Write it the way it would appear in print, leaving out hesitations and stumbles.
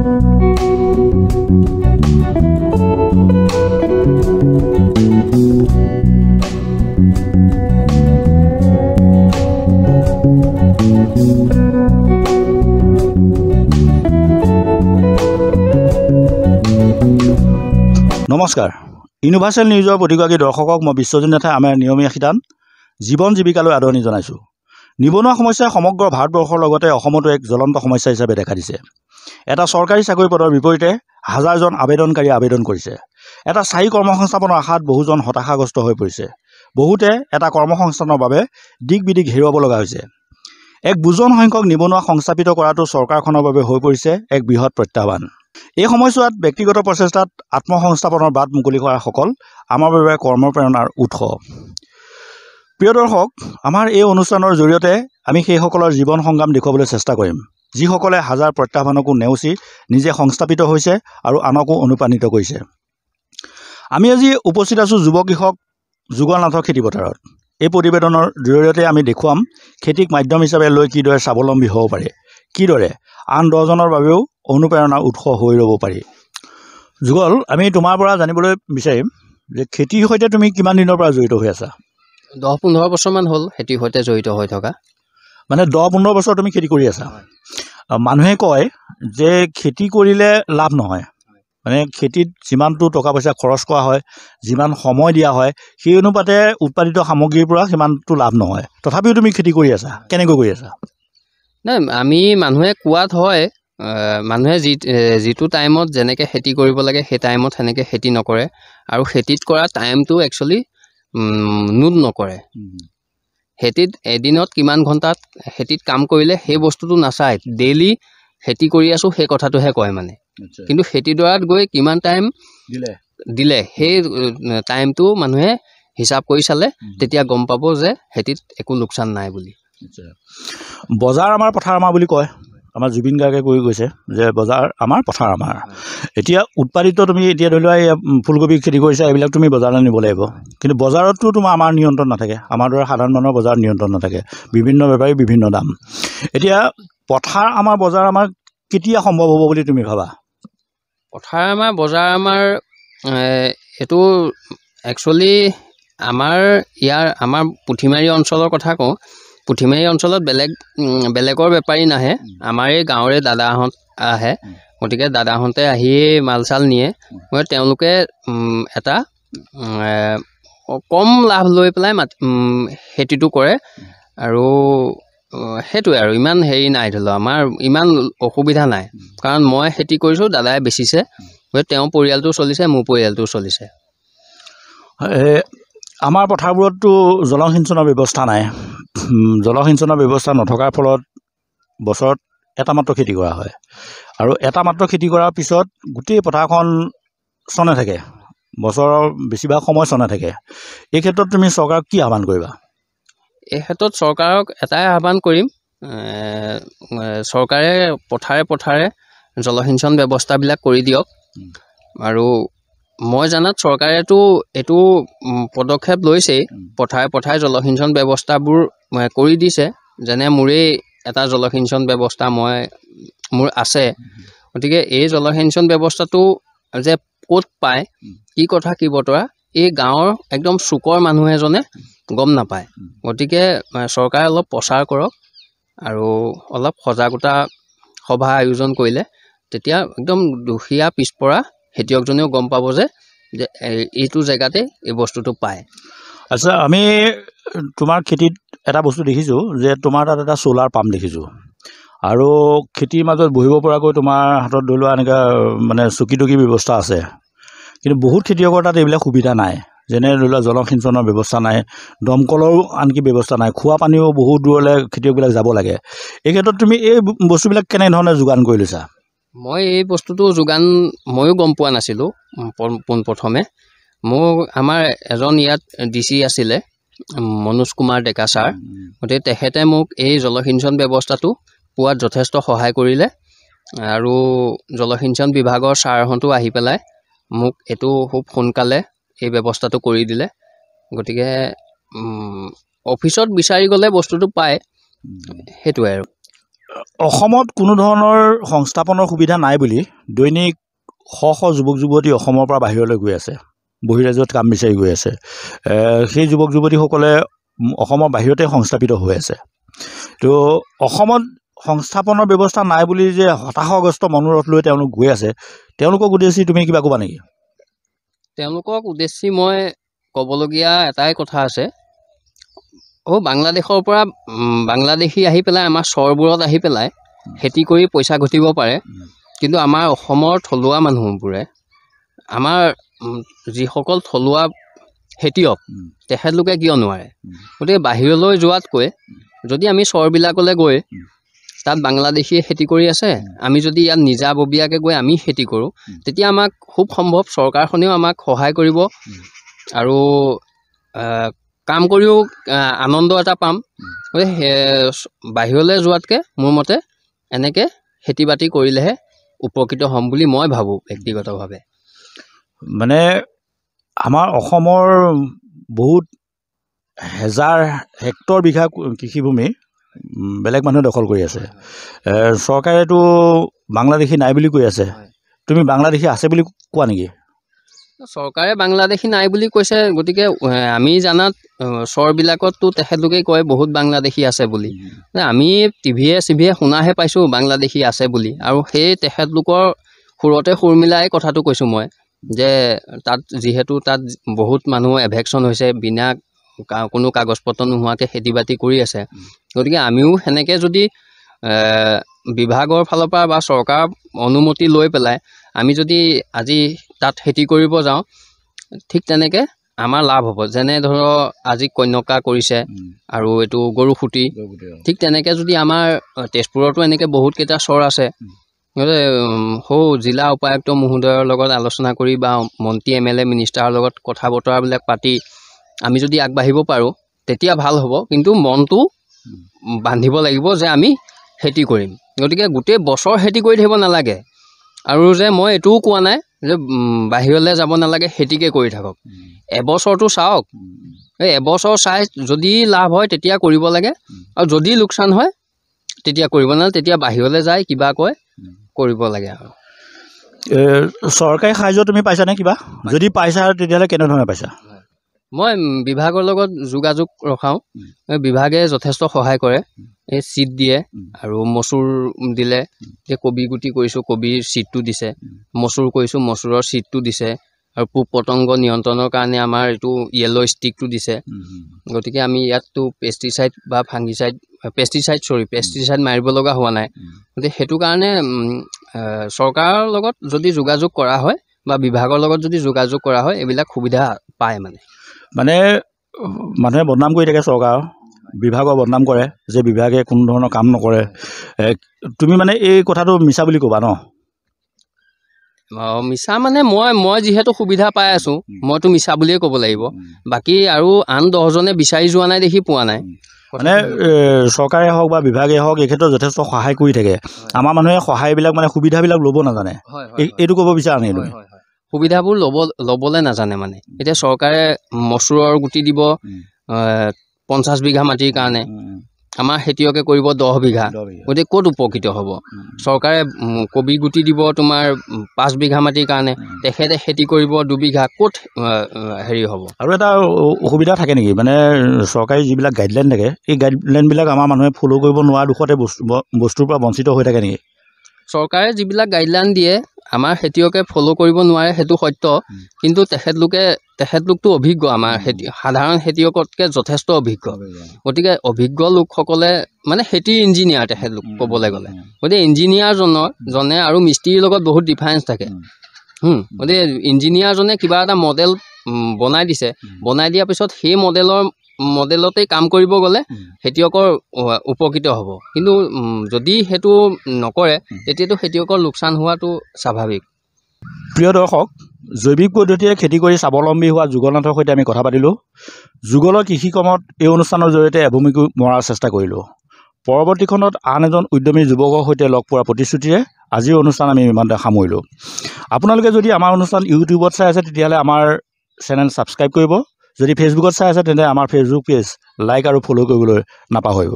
নমস্কাৰ ইউনিভাৰ্চেল নিউজৰ প্ৰতিগৰাকী দৰ্শকক মই বিশ্বজিৎ নাথে আমাৰ নিয়মীয়া শিতান জীৱন জীৱিকালৈ আদৰণি জনাইছোঁ। নিবনুৱা সমস্যাই সমগ্ৰ ভাৰতবৰ্ষৰ লগতে অসমতো এক জ্বলন্ত সমস্যা হিচাপে দেখা দিছে। এটা চৰকাৰী চাকৰি পদৰ বিপৰীতে হাজাৰজন আবেদনকাৰী আবেদন কৰিছে। এটা স্থায়ী কৰ্মসংস্থাপনৰ আশাত বহুজন হতাশাগ্ৰস্ত হৈ পৰিছে। বহুতে এটা কৰ্মসংস্থাপনৰ বাবে দিক বিদিক হেৰুৱাব লগা হৈছে। এক বুজন সংখ্যক নিবনুৱা সংস্থাপিত কৰাটো চৰকাৰখনৰ বাবে হৈ পৰিছে এক বৃহৎ প্ৰত্যাহ্বান। এই সময়ছোৱাত ব্যক্তিগত প্ৰচেষ্টাত আত্মসংস্থাপনৰ বাট মুকলি কৰাসকল আমাৰ বাবে কৰ্মপ্ৰেৰণাৰ উৎস। প্ৰিয় দৰ্শক, আমাৰ এই অনুষ্ঠানৰ জৰিয়তে আমি সেইসকলৰ জীৱন সংগ্ৰাম দেখুৱাবলৈ চেষ্টা কৰিম, যিসকলে হাজাৰ প্ৰত্যাহ্বানকো নেওচি নিজে সংস্থাপিত হৈছে আৰু আনকো অনুপ্ৰাণিত কৰিছে। আমি আজি উপস্থিত আছোঁ যুৱ কৃষক যুগল নাথৰ খেতিপথাৰত। এই প্ৰতিবেদনৰ জৰিয়তে আমি দেখুৱাম খেতিক মাধ্যম হিচাপে লৈ কিদৰে স্বাৱলম্বী হ'ব পাৰে, কিদৰে আন 10জনৰ বাবেও অনুপ্ৰেৰণাৰ উৎস হৈ ৰ'ব পাৰি। যুগল, আমি তোমাৰ পৰা জানিবলৈ বিচাৰিম যে খেতিৰ সৈতে তুমি কিমান দিনৰ পৰা জড়িত হৈ আছা? 10-15 বছৰমান হ'ল খেতিৰ সৈতে জড়িত হৈ থকা। মানে 10-15 বছৰ তুমি খেতি কৰি আছা। মানুহে কয় যে খেতি কৰিলে লাভ নহয়, মানে খেতিত যিমানটো টকা পইচা খৰচ কৰা হয়, যিমান সময় দিয়া হয়, সেই অনুপাতে উৎপাদিত সামগ্ৰীৰ পৰা সিমানটো লাভ নহয়। তথাপিও তুমি খেতি কৰি আছা, কেনেকৈ কৰি আছা? নাই, আমি মানুহে কোৱাত হয়, মানুহে যিটো টাইমত যেনেকৈ খেতি কৰিব লাগে সেই টাইমত সেনেকৈ খেতি নকৰে, আৰু খেতিত কৰা টাইমটো একচুৱেলি নোট নকৰে। খেতিত এদিনত কিমান ঘণ্টাত খেতিত কাম কৰিলে সেই বস্তুটো নাচায়, ডেইলি খেতি কৰি আছোঁ সেই কথাটোহে কয় মানে। কিন্তু খেতিডৰাত গৈ কিমান টাইম দিলে সেই টাইমটো মানুহে হিচাপ কৰি চালে তেতিয়া গম পাব যে খেতিত একো লোকচান নাই বুলি। বজাৰ আমাৰ পথাৰ আমাৰ বুলি কয়, আমাৰ জুবিন গাৰ্গে কৈ গৈছে যে বজাৰ আমাৰ পথাৰ আমাৰ। এতিয়া উৎপাদিত তুমি এতিয়া ধৰি লোৱা এই ফুলকবি খেতি কৰিছা, এইবিলাক তুমি বজাৰলৈ নিব লাগিব, কিন্তু বজাৰতো তোমাৰ আমাৰ নিয়ন্ত্ৰণ নাথাকে, আমাৰ দৰে সাধাৰণ মানুহৰ বজাৰ নিয়ন্ত্ৰণ নাথাকে, বিভিন্ন বেপাৰী বিভিন্ন দাম। এতিয়া পথাৰ আমাৰ বজাৰ আমাৰ কেতিয়া সম্ভৱ হ'ব বুলি তুমি ভাবা? পথাৰ আমাৰ বজাৰ আমাৰ এইটো একচুৱেলি আমাৰ পুঠিমাৰী অঞ্চলৰ কথা কওঁ। পুঠিমাৰী অঞ্চলত বেলেগৰ বেপাৰী নাহে, আমাৰ এই গাঁৱৰে দাদাহঁত আহে। গতিকে দাদাহঁতে আহিয়ে মাল চাল নিয়ে, তেওঁলোকে এটা কম লাভ লৈ পেলাই খেতিটো কৰে। আৰু সেইটোৱে আৰু ইমান হেৰি নাই, ধৰি লওক আমাৰ ইমান অসুবিধা নাই, কাৰণ মই খেতি কৰিছোঁ, দাদাই বেচিছে, তেওঁৰ পৰিয়ালটো চলিছে, মোৰ পৰিয়ালটো চলিছে। আমাৰ পথাৰবোৰততো জলসিঞ্চনৰ ব্যৱস্থা নাই। জলসিঞ্চনৰ ব্যৱস্থা নথকাৰ ফলত বছৰত এটা মাত্ৰ খেতি কৰা হয়, আৰু এটা মাত্ৰ খেতি কৰাৰ পিছত গোটেই পথাৰখন চনে থাকে, বছৰৰ বেছিভাগ সময় চনে থাকে। এই ক্ষেত্ৰত তুমি চৰকাৰক কি আহ্বান কৰিবা? এই ক্ষেত্ৰত চৰকাৰক এটাই আহ্বান কৰিম, চৰকাৰে পথাৰে পথাৰে জলসিঞ্চন ব্যৱস্থাবিলাক কৰি দিয়ক। আৰু মই জনাত চৰকাৰেতো এইটো পদক্ষেপ লৈছেই, পথাৰে পথাৰে জলসিঞ্চন ব্যৱস্থাবোৰ কৰি দিছে। যেনে মোৰেই এটা জলসিঞ্চন ব্যৱস্থা মোৰ আছে। গতিকে এই জলসিঞ্চন ব্যৱস্থাটো যে ক'ত পায়, কি কথা কি বতৰা, এই গাঁৱৰ একদম চুকৰ মানুহ এজনে গম নাপায়। গতিকে চৰকাৰে অলপ প্ৰচাৰ কৰক আৰু অলপ সজাগতা সভা আয়োজন কৰিলে তেতিয়া একদম দুখীয়া পিছপৰা খেতিয়কজনেও গম পাব যে এইটো জেগাতে এই বস্তুটো পায়। আচ্ছা, আমি তোমাৰ খেতিত এটা বস্তু দেখিছোঁ যে তোমাৰ তাত এটা চ'লাৰ পাম্প দেখিছোঁ, আৰু খেতিৰ মাজত বহিব পৰাকৈ তোমাৰ হাতত ধৰি লোৱা এনেকুৱা মানে চকী টকী ব্যৱস্থা আছে। কিন্তু বহুত খেতিয়কৰ তাত এইবিলাক সুবিধা নাই, যেনে ধৰি লোৱা জলসিঞ্চনৰ ব্যৱস্থা নাই, দমকলৰো আনকি ব্যৱস্থা নাই, খোৱা পানীও বহুত দূৰলৈ খেতিয়কবিলাক যাব লাগে। এই ক্ষেত্ৰত তুমি এই বস্তুবিলাক কেনেধৰণে যোগান কৰি লৈছা? মই এই বস্তুটো ময়ো গম পোৱা নাছিলোঁ পোনপ্ৰথমে। আমাৰ এজন ইয়াত DC আছিলে, মনোজ কুমাৰ ডেকা ছাৰ। গতিকে তেখেতে মোক এই জলসিঞ্চন ব্যৱস্থাটো পোৱাত যথেষ্ট সহায় কৰিলে, আৰু জলসিঞ্চন বিভাগৰ ছাৰহঁতো আহি পেলাই মোক এইটো খুব সোনকালে এই ব্যৱস্থাটো কৰি দিলে। গতিকে অফিচত বিচাৰি গ'লে বস্তুটো পায়, সেইটোৱে আৰু। অসমত কোনো ধৰণৰ সংস্থাপনৰ সুবিধা নাই বুলি দৈনিক শ শ যুৱক যুৱতী অসমৰ পৰা বাহিৰলৈ গৈ আছে, বহিৰাজ্যত কাম বিচাৰি গৈ আছে। সেই যুৱক যুৱতীসকলে অসমৰ বাহিৰতে সংস্থাপিত হৈ আছে। তো অসমত সংস্থাপনৰ ব্যৱস্থা নাই বুলি যে হতাশাগ্ৰস্ত মনোৰথ লৈ তেওঁলোক গৈ আছে, তেওঁলোকক উদ্দেশ্যি তুমি কিবা ক'বা নেকি? তেওঁলোকক উদ্দেশ্যি মই ক'বলগীয়া এটাই কথা আছে। বাংলাদেশৰ পৰা বাংলাদেশী আহি পেলাই আমাৰ চৰবোৰত আহি পেলাই খেতি কৰি পইচা ঘটিব পাৰে, কিন্তু আমাৰ অসমৰ থলুৱা মানুহবোৰে, আমাৰ যিসকল থলুৱা খেতিয়ক, তেখেতলোকে কিয় নোৱাৰে? গতিকে বাহিৰলৈ যোৱাতকৈ যদি আমি চৰবিলাকলৈ গৈ তাত বাংলাদেশীয়ে খেতি কৰি আছে, আমি যদি ইয়াত নিজাববীয়াকৈ গৈ আমি খেতি কৰোঁ, তেতিয়া আমাক খুব সম্ভৱ চৰকাৰখনেও আমাক সহায় কৰিব আৰু কাম কৰিও আনন্দ এটা পাম। বাহিৰলৈ যোৱাতকৈ মোৰ মতে এনেকৈ খেতি বাতি কৰিলেহে উপকৃত হ'ম বুলি মই ভাবোঁ ব্যক্তিগতভাৱে। মানে আমাৰ অসমৰ বহুত হেজাৰ হেক্টৰ বিঘা কৃষিভূমি বেলেগ মানুহে দখল কৰি আছে। চৰকাৰেতো বাংলাদেশী নাই বুলি কৈ আছে, তুমি বাংলাদেশী আছে বুলি কোৱা নেকি? চৰকাৰে বাংলাদেশী নাই বুলি কৈছে, গতিকে আমি জানাত চৰবিলাকততো তেখেতলোকেই কয় বহুত বাংলাদেশী আছে বুলি। আমি টিভিয়ে চিভিয়ে শুনাহে পাইছোঁ বাংলাদেশী আছে বুলি, আৰু সেই তেখেতলোকৰ সুৰতে সুৰ মিলাই কথাটো কৈছোঁ মই, যে তাত যিহেতু তাত বহুত মানুহ এভেকশ্যন হৈছে, বিনা কোনো কাগজ পত্ৰ নোহোৱাকৈ খেতি বাতি কৰি আছে, গতিকে আমিও সেনেকৈ যদি বিভাগৰ ফালৰ পৰা বা চৰকাৰৰ অনুমতি লৈ পেলাই আমি যদি আজি তাত খেতি কৰিব যাওঁ, ঠিক তেনেকৈ আমাৰ লাভ হ'ব। যেনে ধৰক আজি কন্যকা কৰিছে আৰু এইটো গৰুসুঁতি, ঠিক তেনেকৈ যদি আমাৰ তেজপুৰতো এনেকৈ বহুতকেইটা চৰ আছে, সৌ জিলা উপায়ুক্ত মহোদয়ৰ লগত আলোচনা কৰি বা মন্ত্ৰী MLA মিনিষ্টাৰৰ লগত কথা বতৰাবিলাক পাতি আমি যদি আগবাঢ়িব পাৰোঁ তেতিয়া ভাল হ'ব। কিন্তু মনটো বান্ধিব লাগিব যে আমি খেতি কৰিম। গতিকে গোটেই বছৰ খেতি কৰি থাকিব নালাগে, আৰু যে মই এইটোও কোৱা নাই যে বাহিৰলৈ যাব নালাগে, খেতিকে কৰি থাকক। এবছৰটো চাওক, এই এবছৰ চাই যদি লাভ হয় তেতিয়া কৰিব লাগে, আৰু যদি লোকচান হয় তেতিয়া কৰিব নালাগে, তেতিয়া বাহিৰলৈ যায় কিবা কয় কৰিব লাগে। আৰু চৰকাৰী সাহায্য তুমি পাইছানে কিবা? যদি পাইছা তেতিয়াহ'লে কেনেধৰণে পাইছা? মই বিভাগৰ লগত যোগাযোগ ৰখাওঁ, বিভাগে যথেষ্ট সহায় কৰে। এই চিট দিয়ে আৰু মচুৰ দিলে, এতিয়া কবি গুটি কৰিছোঁ, কবিৰ চিটটো দিছে, মচুৰ কৰিছোঁ, মচুৰৰ চিটটো দিছে, আৰু পোক পতংগ নিয়ন্ত্ৰণৰ কাৰণে আমাৰ এইটো য়েল্ল' ষ্টিকটো দিছে। গতিকে আমি ইয়াততো পেষ্টিচাইড বা ফাংগিচাইড পেষ্টিচাইড মাৰিব লগা হোৱা নাই। গতিকে সেইটো কাৰণে চৰকাৰৰ লগত যদি যোগাযোগ কৰা হয় বা বিভাগৰ লগত যদি যোগাযোগ কৰা হয় এইবিলাক সুবিধা পায়। মানে মানুহে বদনাম কৰি থাকে, চৰকাৰৰ বিভাগৰ বদনাম কৰে যে বিভাগে কোনো ধৰণৰ কাম নকৰে। তুমি মানে এই কথাটো মিছা বুলি ক'বা ন? মিছা মানে মই যিহেতু সুবিধা পাই আছোঁ, মইতো মিছা বুলিয়ে ক'ব লাগিব। বাকী আৰু আন 10জনে বিচাৰি যোৱা নাই দেখি পোৱা নাই। মানে চৰকাৰে হওক বা বিভাগে হওক এই ক্ষেত্ৰত যথেষ্ট সহায় কৰি থাকে। আমাৰ মানুহে সহায়বিলাক মানে সুবিধাবিলাক ল'ব নাজানে, এইটো ক'ব বিচাৰা নেকি তুমি? সুবিধাবোৰ ল'বলৈ নাজানে। মানে এতিয়া চৰকাৰে মচুৰৰ গুটি দিব 50 বিঘা মাটিৰ কাৰণে, আমাৰ খেতিয়কে কৰিব 10 বিঘা, গতিকে ক'ত উপকৃত হ'ব? চৰকাৰে কবি গুটি দিব তোমাৰ 5 বিঘা মাটিৰ কাৰণে, তেখেতে খেতি কৰিব 2 বিঘা, ক'ত হেৰি হ'ব? আৰু এটা অসুবিধা থাকে নেকি, মানে চৰকাৰী যিবিলাক গাইডলাইন থাকে এই গাইডলাইনবিলাক আমাৰ মানুহে ফ'ল' কৰিব নোৱাৰা দুখতে বস্তুৰ পৰা বঞ্চিত হৈ থাকে নেকি? চৰকাৰে যিবিলাক গাইডলাইন দিয়ে আমাৰ খেতিয়কে ফ'ল' কৰিব নোৱাৰে, সেইটো সত্য। কিন্তু তেখেতলোকতো অভিজ্ঞ, আমাৰ সাধাৰণ খেতিয়কতকৈ যথেষ্ট অভিজ্ঞ। গতিকে অভিজ্ঞ লোকসকলে মানে খেতিৰ ইঞ্জিনিয়াৰ তেখেতলোক ক'বলৈ গ'লে। গতিকে ইঞ্জিনিয়াৰজনে আৰু মিস্ত্ৰীৰ লগত বহুত ডিফাৰেঞ্চ থাকে। গতিকে ইঞ্জিনিয়াৰজনে কিবা এটা মডেল বনাই দিছে, বনাই দিয়াৰ পিছত সেই মডেলতেই কাম কৰিব গ'লে খেতিয়কৰ উপকৃত হ'ব। কিন্তু যদি সেইটো নকৰে তেতিয়াতো খেতিয়কৰ লোকচান হোৱাটো স্বাভাৱিক। প্ৰিয় দৰ্শক, জৈৱিক পদ্ধতিৰে খেতি কৰি স্বাৱলম্বী হোৱা যুগলনাথৰ সৈতে আমি কথা পাতিলোঁ। যুগলৰ কৃষিকৰ্মত এই অনুষ্ঠানৰ জৰিয়তে এভূমিকো মৰাৰ চেষ্টা কৰিলোঁ। পৰৱৰ্তীখনত আন এজন উদ্যমী যুৱকৰ সৈতে লগ পোৱাৰ প্ৰতিশ্ৰুতিৰে আজিৰ অনুষ্ঠান আমি ইমানতে সামৰিলোঁ। আপোনালোকে যদি আমাৰ অনুষ্ঠান ইউটিউবত চাই আছে তেতিয়াহ'লে আমাৰ চেনেল ছাবস্ক্ৰাইব কৰিব, যদি ফেচবুকত চাই আছে তেন্তে আমাৰ ফেচবুক পেজ লাইক আৰু ফ'ল' কৰিবলৈ নাপাহৰিব।